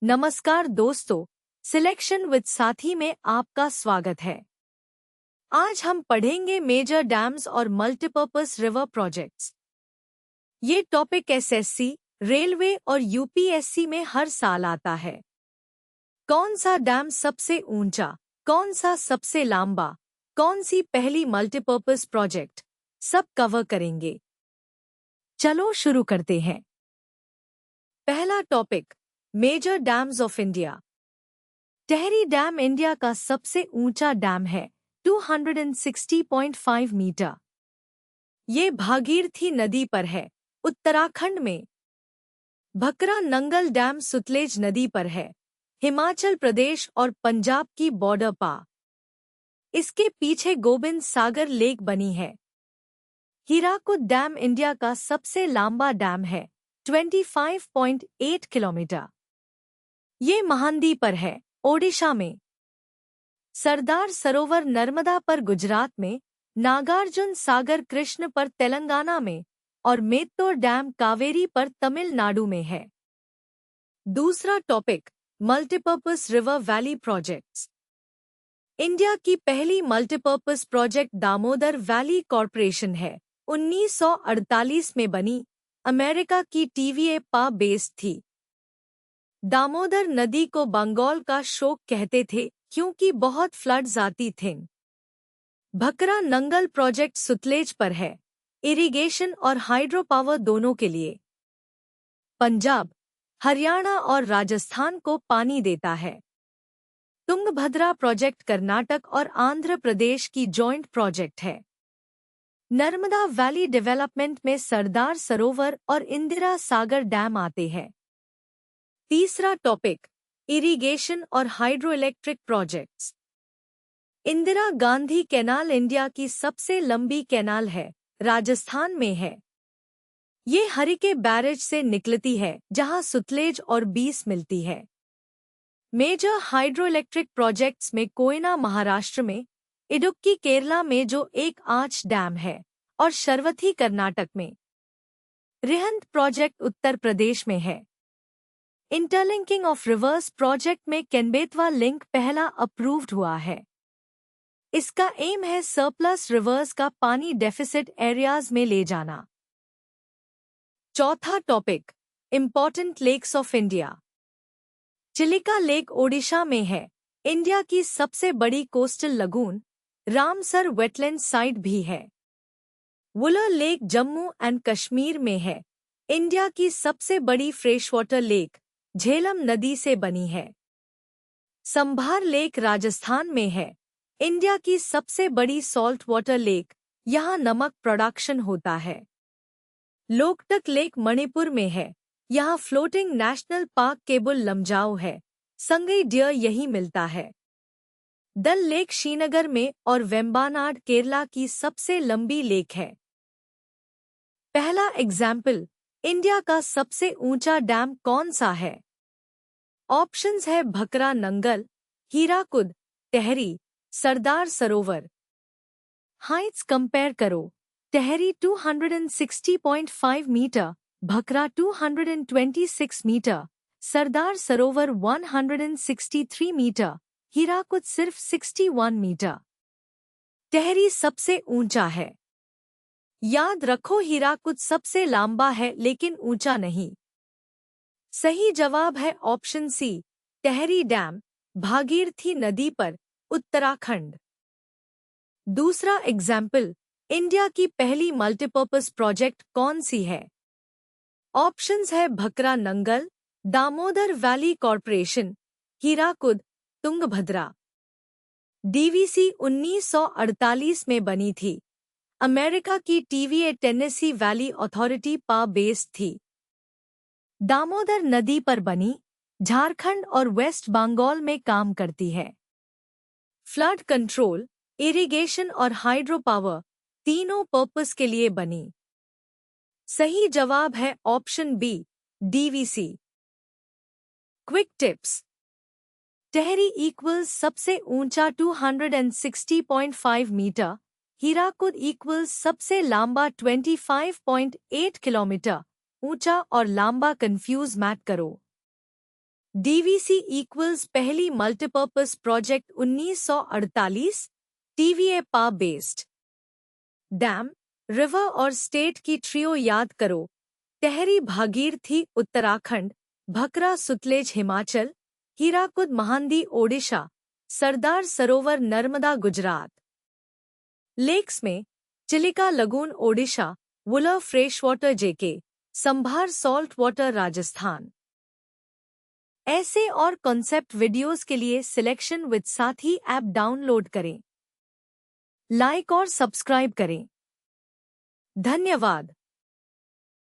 नमस्कार दोस्तों, selection with साथी में आपका स्वागत है। आज हम पढ़ेंगे मेजर डैम्स और मल्टीपर्पस रिवर प्रोजेक्ट्स। ये टॉपिक एसएससी, रेलवे और यूपीएससी में हर साल आता है। कौन सा डैम सबसे ऊंचा, कौन सा सबसे लंबा, कौन सी पहली मल्टीपर्पस प्रोजेक्ट, सब कवर करेंगे। चलो शुरू करते हैं। पहला topic, major dams of India. Tehri dam India का सबसे ऊंचा डैम है, 260.5 मीटर। ये भागीरथी नदी पर है, उत्तराखंड में। भकरा नंगल डैम सुतलेज नदी पर है, हिमाचल प्रदेश और पंजाब की बॉर्डर पर। इसके पीछे गोबिंद सागर लेक बनी है। हीराकुद डैम इंडिया का सबसे लंबा डैम है, 25.8 किलोमीटर। ये महानदी पर है, ओडिशा में। सरदार सरोवर नर्मदा पर गुजरात में, नागार्जुन सागर कृष्ण पर तेलंगाना में और मेत्तूर डैम कावेरी पर तमिलनाडु में है। दूसरा topic, multipurpose river valley projects. India की पहली multipurpose project Damodar valley corporation है, 1948 में बनी, अमेरिका की TVA पर बेस्ड थी। दामोदर नदी को बंगाल का शोक कहते थे क्योंकि बहुत फ्लड्स आती थीं। भकरा नंगल प्रोजेक्ट सुतलेज पर है, इरिगेशन और हाइड्रो पावर दोनों के लिए। पंजाब, हरियाणा और राजस्थान को पानी देता है। तुंगभद्रा प्रोजेक्ट कर्नाटक और आंध्र प्रदेश की जॉइंट प्रोजेक्ट है। नर्मदा वैली डेवलपमेंट में सरदार सरोवर और इंदिरा सागर डैम आते हैं। तीसरा टॉपिक, इरिगेशन और hydroelectric projects. Indira Gandhi canal India की सबसे लंबी कैनाल है, राजस्थान में है। ये हरिके बैरेज से निकलती है जहां सुतलेज और बीस मिलती है। मेजर हाइड्रोइलेक्ट्रिक प्रोजेक्ट्स में कोयना महाराष्ट्र में, इडुक्की केरला में जो एक आंच डैम है, और शरवथी कर्नाटक में। रिहंद प्रोजेक्ट उत्तर प्रदेश में है। इंटरलिंकिंग ऑफ रिवर्स प्रोजेक्ट में केनबेतवा लिंक पहला अप्रूव्ड हुआ है। इसका एम है सरप्लस रिवर्स का पानी डेफिसिट एरियाज में ले जाना। चौथा topic, important lakes of India. Chilika lake Odisha में है, इंडिया की सबसे बड़ी coastal lagoon. Ramsar wetland site भी है। वुलर लेक जम्मू एंड कश्मीर में है, इंडिया की सबसे बड़ी फ्रेशवाटर लेक, झेलम नदी से बनी है। संभार लेक राजस्थान में है, इंडिया की सबसे बड़ी सॉल्ट वाटर लेक, यहाँ नमक प्रोडक्शन होता है। लोकटक लेक मणिपुर में है, यहाँ floating national park Keibul Lamjao है, संगई डियर यही मिलता है। दल लेक श्रीनगर में और वेम्बानाड केरला की सबसे लंबी लेक है। पहला एग्जाम्पल, इंडिया का सबसे ऊंचा डैम कौन सा है? ऑप्शंस है भकरा नंगल, हीराकुद, टेहरी, सरदार सरोवर। हाइट्स कंपेयर करो। Tehri 260.5 metre, Bhakra 226 metre, Sardar Sarovar 163 metre, Hirakud सिर्फ 61 मीटर। टेहरी सबसे ऊंचा है। याद रखो हीराकुद सबसे लंबा है लेकिन ऊंचा नहीं। सही जवाब है option C, Tehri dam, Bhagirathi नदी पर, उत्तराखंड। दूसरा एग्जाम्पल, इंडिया की पहली मल्टीपर्पस प्रोजेक्ट कौन सी है? ऑप्शंस है Bhakra Nangal, Damodar valley corporation, Hirakud, Tungabhadra. DVC 1948 में बनी थी। अमेरिका की TVA टेनेसी वैली अथॉरिटी पर बेस्ड थी। दामोदर नदी पर बनी, झारखंड और वेस्ट बंगाल में काम करती है। फ्लड कंट्रोल, इरिगेशन और हाइड्रो पावर तीनों पर्पस के लिए बनी। सही जवाब है option B, DVC. Quick tips. Tehri equals सबसे ऊंचा 260.5 मीटर, हीराकुद इक्वल्स सबसे लंबा 25.8 किलोमीटर। ऊंचा और लंबा कंफ्यूज मत करो। डीवीसी इक्वल्स पहली मल्टीपर्पस प्रोजेक्ट 1948, टीवीए पा बेस्ड। डैम, रिवर और स्टेट की ट्रियो याद करो। टहरी भागीरथी उत्तराखंड, भकरा सुतलेज हिमाचल, हीराकुद महानदी ओडिशा, सरदार सरोवर नर्मदा गुजरात। लेक्स में Chilika lagoon Odisha, Wular fresh water JK, Sambhar salt water Rajasthan. ऐसे और कॉन्सेप्ट वीडियोस के लिए सिलेक्शन विद साथी ऐप डाउनलोड करें। लाइक और सब्सक्राइब करें। धन्यवाद।